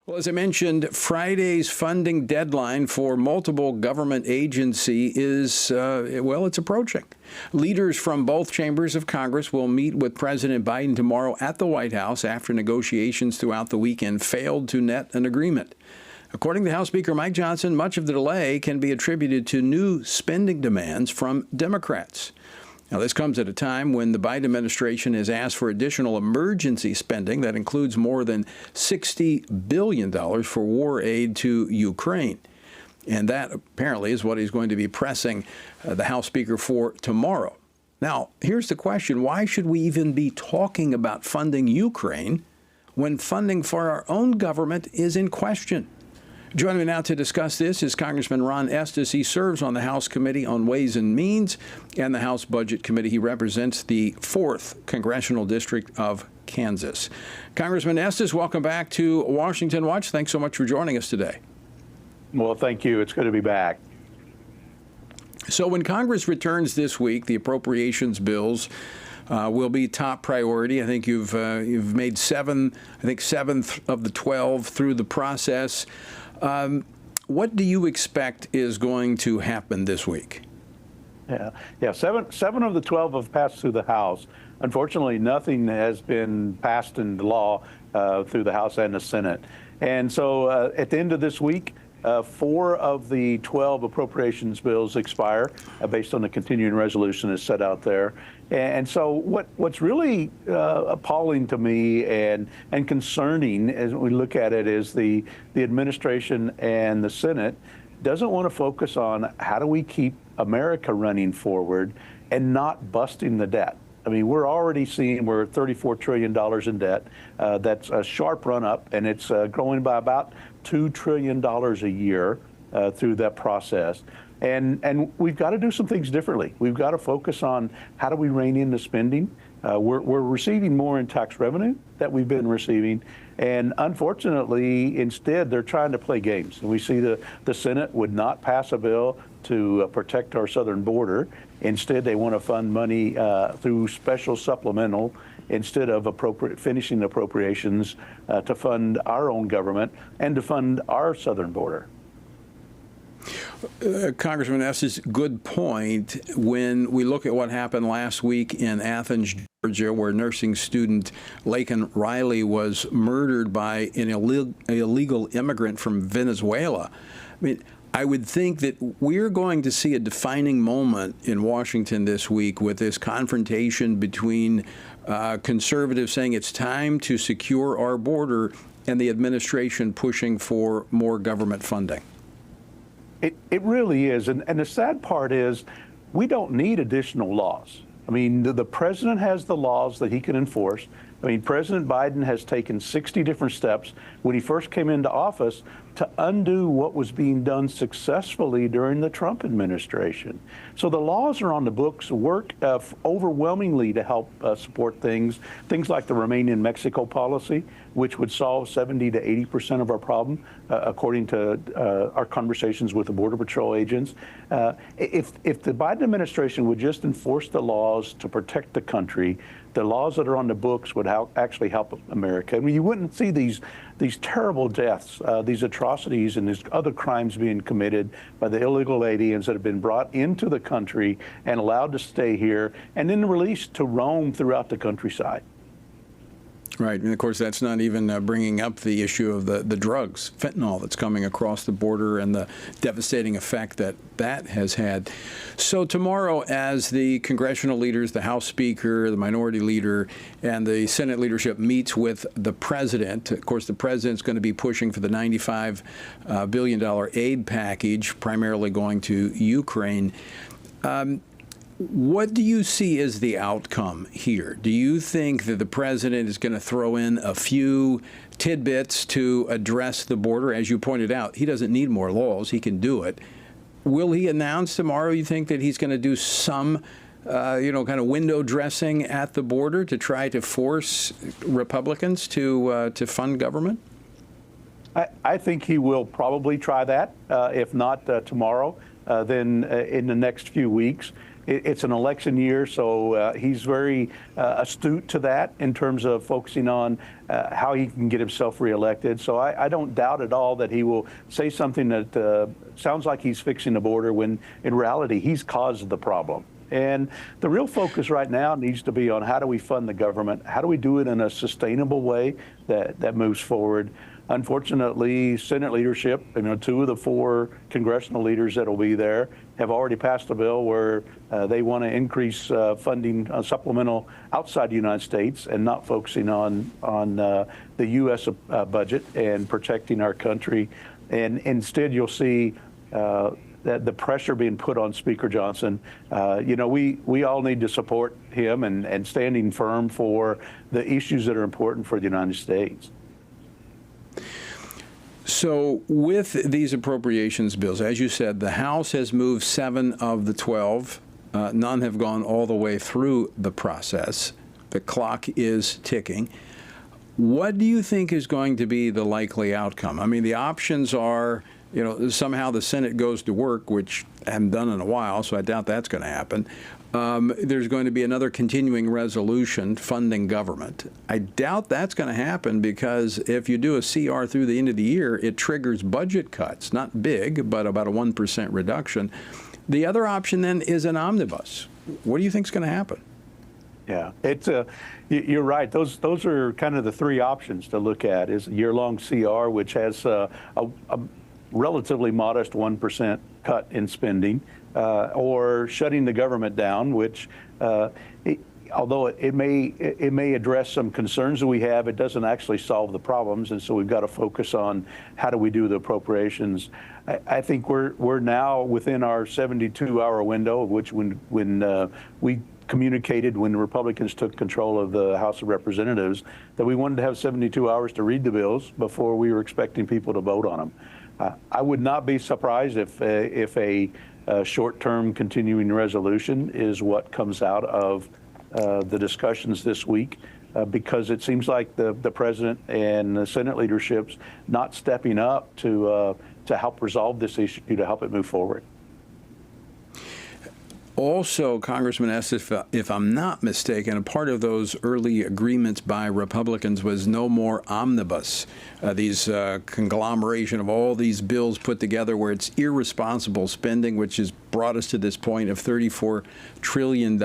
Well, as I mentioned, Friday's funding deadline for multiple government agency is, it's approaching. Leaders from both chambers of Congress will meet with President Biden tomorrow at the White House after negotiations throughout the weekend failed to net an agreement. According to House Speaker Mike Johnson, much of the delay can be attributed to new spending demands from Democrats. Now, this comes at a time when the Biden administration has asked for additional emergency spending that includes more than $60 billion for war aid to Ukraine. And that apparently is what he's going to be pressing the House Speaker for tomorrow. Now, here's the question. Why should we even be talking about funding Ukraine when funding for our own government is in question? Joining me now to discuss this is Congressman Ron Estes. He serves on the House Committee on Ways and Means and the House Budget Committee. He represents the 4th Congressional District of Kansas. Congressman Estes, welcome back to Washington Watch. Thanks so much for joining us today. Well, thank you. It's good to be back. So when Congress returns this week, the appropriations bills will be top priority. I think you've made seventh of the 12 through the process. What do you expect is going to happen this week? Yeah. Seven of the 12 have passed through the House. Unfortunately, nothing has been passed into law through the House and the Senate. And so at the end of this week, 4 of the 12 appropriations bills expire based on the continuing resolution that's set out there. And so what's really appalling to me and concerning as we look at it is the administration and the Senate doesn't want to focus on how do we keep America running forward and not busting the debt. I mean, we're already seeing we're $34 trillion in debt. That's a sharp run up, and it's growing by about $2 trillion a year through that process. And we've got to do some things differently. We've got to focus on how do we rein in the spending. We're receiving more in tax revenue that we've been receiving. And unfortunately, instead, they're trying to play games. And we see the Senate would not pass a bill to protect our southern border. Instead, they want to fund money through special supplemental instead of finishing appropriations to fund our own government and to fund our southern border. Congressman Estes, good point. When we look at what happened last week in Athens, Georgia, where nursing student Laken Riley was murdered by an illegal immigrant from Venezuela, I mean, I would think that we're going to see a defining moment in Washington this week with this confrontation between conservatives saying it's time to secure our border and the administration pushing for more government funding. It really is. And the sad part is we don't need additional laws. I mean, the president has the laws that he can enforce. I mean, President Biden has taken 60 different steps when he first came into office to undo what was being done successfully during the Trump administration. So the laws are on the books, work overwhelmingly to help support things like the Remain in Mexico policy, which would solve 70 to 80% of our problem, according to our conversations with the Border Patrol agents. If the Biden administration would just enforce the laws to protect the country, the laws that are on the books would actually help America. I mean, you wouldn't see these terrible deaths, these atrocities and these other crimes being committed by the illegal aliens that have been brought into the country and allowed to stay here and then released to roam throughout the countryside. Right. And of course, that's not even bringing up the issue of the drugs, fentanyl, that's coming across the border and the devastating effect that has had. So tomorrow, as the congressional leaders, the House Speaker, the Minority Leader, and the Senate leadership meets with the President, of course, the President's going to be pushing for the $95 billion aid package, primarily going to Ukraine. What do you see as the outcome here? Do you think that the president is going to throw in a few tidbits to address the border? As you pointed out, he doesn't need more laws. He can do it. Will he announce tomorrow, you think, that he's going to do some, kind of window dressing at the border to try to force Republicans to fund government? I think he will probably try that, if not tomorrow, then in the next few weeks. it's an election year, so he's very astute to that in terms of focusing on how he can get himself reelected. So I don't doubt at all that he will say something that sounds like he's fixing the border when in reality he's caused the problem. And the real focus right now needs to be on how do we fund the government? How do we do it in a sustainable way that moves forward? Unfortunately, Senate leadership, 2 of the 4 congressional leaders that will be there have already passed a bill where they want to increase funding supplemental outside the United States and not focusing on the U.S. Budget and protecting our country. And instead, you'll see that the pressure being put on Speaker Johnson. We all need to support him and standing firm for the issues that are important for the United States. So with these appropriations bills, as you said, the House has moved 7 of the 12. None have gone all the way through the process. The clock is ticking. What do you think is going to be the likely outcome? I mean, the options are, somehow the Senate goes to work, which I haven't done in a while, so I doubt that's going to happen. There's going to be another continuing resolution funding government. I doubt that's going to happen because if you do a CR through the end of the year, it triggers budget cuts, not big, but about a 1% reduction. The other option then is an omnibus. What do you think is going to happen? Yeah, you're right. Those are kind of the 3 options to look at: is a year-long CR, which has a relatively modest 1% cut in spending, or shutting the government down, which, although it may address some concerns that we have, it doesn't actually solve the problems, and so we've got to focus on how do we do the appropriations. I think we're now within our 72-hour window, which when we communicated when the Republicans took control of the House of Representatives that we wanted to have 72 hours to read the bills before we were expecting people to vote on them. I would not be surprised if a short-term continuing resolution is what comes out of the discussions this week, because it seems like the president and the Senate leadership's not stepping up to help resolve this issue, to help it move forward. Also, Congressman Estes, if I'm not mistaken, a part of those early agreements by Republicans was no more omnibus, these conglomeration of all these bills put together where it's irresponsible spending, which has brought us to this point of $34 trillion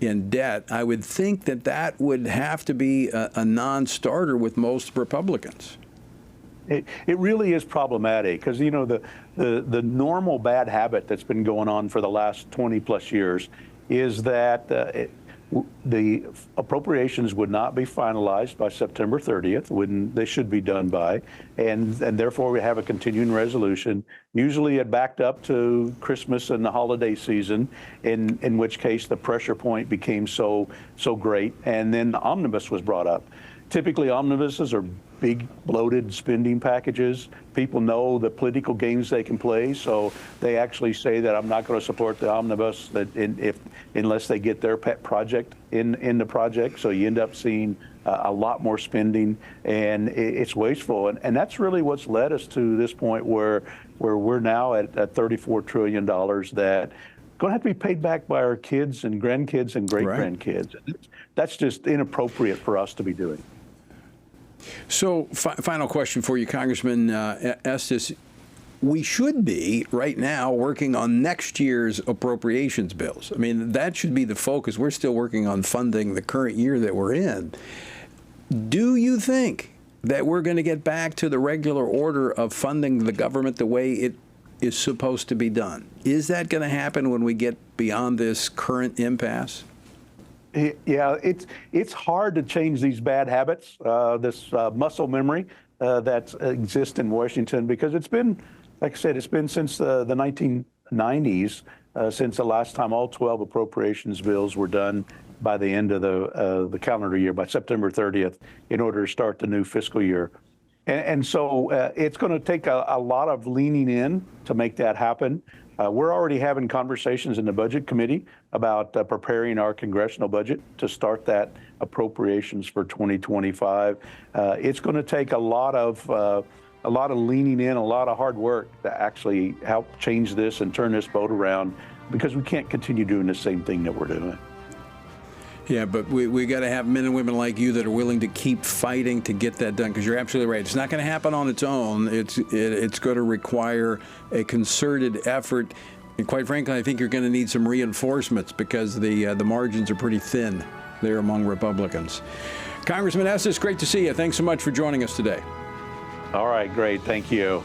in debt. I would think that would have to be a non-starter with most Republicans. It really is problematic because, the normal bad habit that's been going on for the last 20 plus years is that the appropriations would not be finalized by September 30th, when they should be done by, and therefore we have a continuing resolution. Usually it backed up to Christmas and the holiday season, in which case the pressure point became so great, and then the omnibus was brought up. Typically, omnibuses are big, bloated spending packages. People know the political games they can play, so they actually say that I'm not going to support the omnibus unless they get their pet project in the project. So you end up seeing a lot more spending, and it's wasteful. And that's really what's led us to this point where we're now at $34 trillion that going to have to be paid back by our kids and grandkids and great-grandkids. Right. That's just inappropriate for us to be doing. So, final question for you, Congressman Estes. We should be, right now, working on next year's appropriations bills. I mean, that should be the focus. We're still working on funding the current year that we're in. Do you think that we're going to get back to the regular order of funding the government the way it is supposed to be done? Is that going to happen when we get beyond this current impasse? Yeah, it's hard to change these bad habits, this muscle memory that exists in Washington, because it's been, like I said, it's been since the 1990s, since the last time all 12 appropriations bills were done by the end of the calendar year, by September 30th, in order to start the new fiscal year. And so it's going to take a lot of leaning in to make that happen. We're already having conversations in the Budget Committee about preparing our congressional budget to start that appropriations for 2025. It's going to take a lot of leaning in, a lot of hard work to actually help change this and turn this boat around, because we can't continue doing the same thing that we're doing. Yeah, but we got to have men and women like you that are willing to keep fighting to get that done, because you're absolutely right. It's not going to happen on its own. It's going to require a concerted effort. And quite frankly, I think you're going to need some reinforcements, because the margins are pretty thin there among Republicans. Congressman Estes, great to see you. Thanks so much for joining us today. All right, great. Thank you.